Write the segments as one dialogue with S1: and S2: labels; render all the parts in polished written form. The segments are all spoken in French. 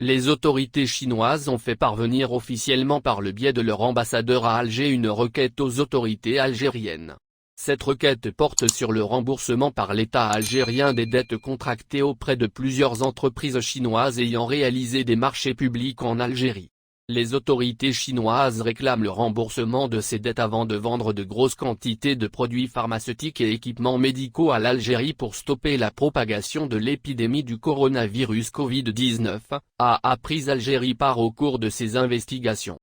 S1: Les autorités chinoises ont fait parvenir officiellement par le biais de leur ambassadeur à Alger une requête aux autorités algériennes. Cette requête porte sur le remboursement par l'État algérien des dettes contractées auprès de plusieurs entreprises chinoises ayant réalisé des marchés publics en Algérie. Les autorités chinoises réclament le remboursement de ces dettes avant de vendre de grosses quantités de produits pharmaceutiques et équipements médicaux à l'Algérie pour stopper la propagation de l'épidémie du coronavirus Covid-19, a appris Algérie part au cours de ses investigations.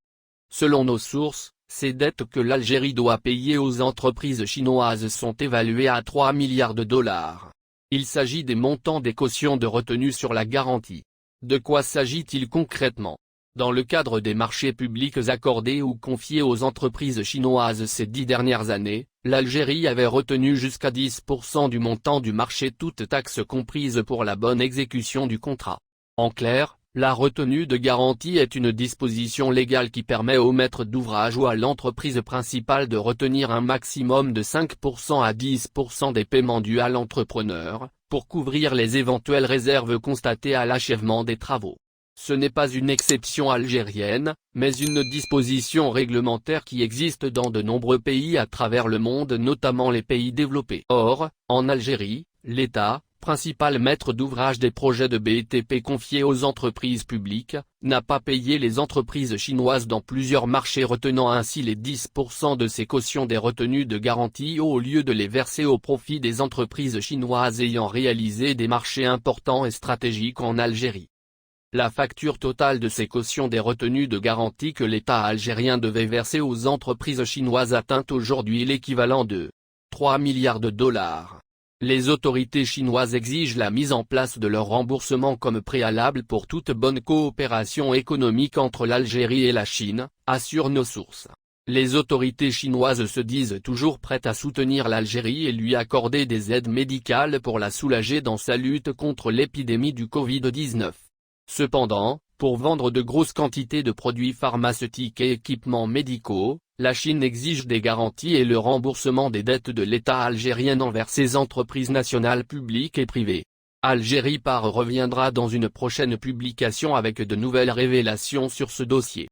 S1: Selon nos sources, ces dettes que l'Algérie doit payer aux entreprises chinoises sont évaluées à 3 milliards de dollars. Il s'agit des montants des cautions de retenue sur la garantie. De quoi s'agit-il concrètement? Dans le cadre des marchés publics accordés ou confiés aux entreprises chinoises ces 10 dernières années, l'Algérie avait retenu jusqu'à 10% du montant du marché, toutes taxes comprises, pour la bonne exécution du contrat. En clair, la retenue de garantie est une disposition légale qui permet au maître d'ouvrage ou à l'entreprise principale de retenir un maximum de 5% à 10% des paiements dus à l'entrepreneur, pour couvrir les éventuelles réserves constatées à l'achèvement des travaux. Ce n'est pas une exception algérienne, mais une disposition réglementaire qui existe dans de nombreux pays à travers le monde, notamment les pays développés. Or, en Algérie, l'État, principal maître d'ouvrage des projets de BTP confiés aux entreprises publiques, n'a pas payé les entreprises chinoises dans plusieurs marchés, retenant ainsi les 10% de ces cautions des retenues de garantie au lieu de les verser au profit des entreprises chinoises ayant réalisé des marchés importants et stratégiques en Algérie. La facture totale de ces cautions des retenues de garantie que l'État algérien devait verser aux entreprises chinoises atteint aujourd'hui l'équivalent de 3 milliards de dollars. Les autorités chinoises exigent la mise en place de leur remboursement comme préalable pour toute bonne coopération économique entre l'Algérie et la Chine, assurent nos sources. Les autorités chinoises se disent toujours prêtes à soutenir l'Algérie et lui accorder des aides médicales pour la soulager dans sa lutte contre l'épidémie du Covid-19. Cependant, pour vendre de grosses quantités de produits pharmaceutiques et équipements médicaux, la Chine exige des garanties et le remboursement des dettes de l'État algérien envers ses entreprises nationales publiques et privées. Algérie Part reviendra dans une prochaine publication avec de nouvelles révélations sur ce dossier.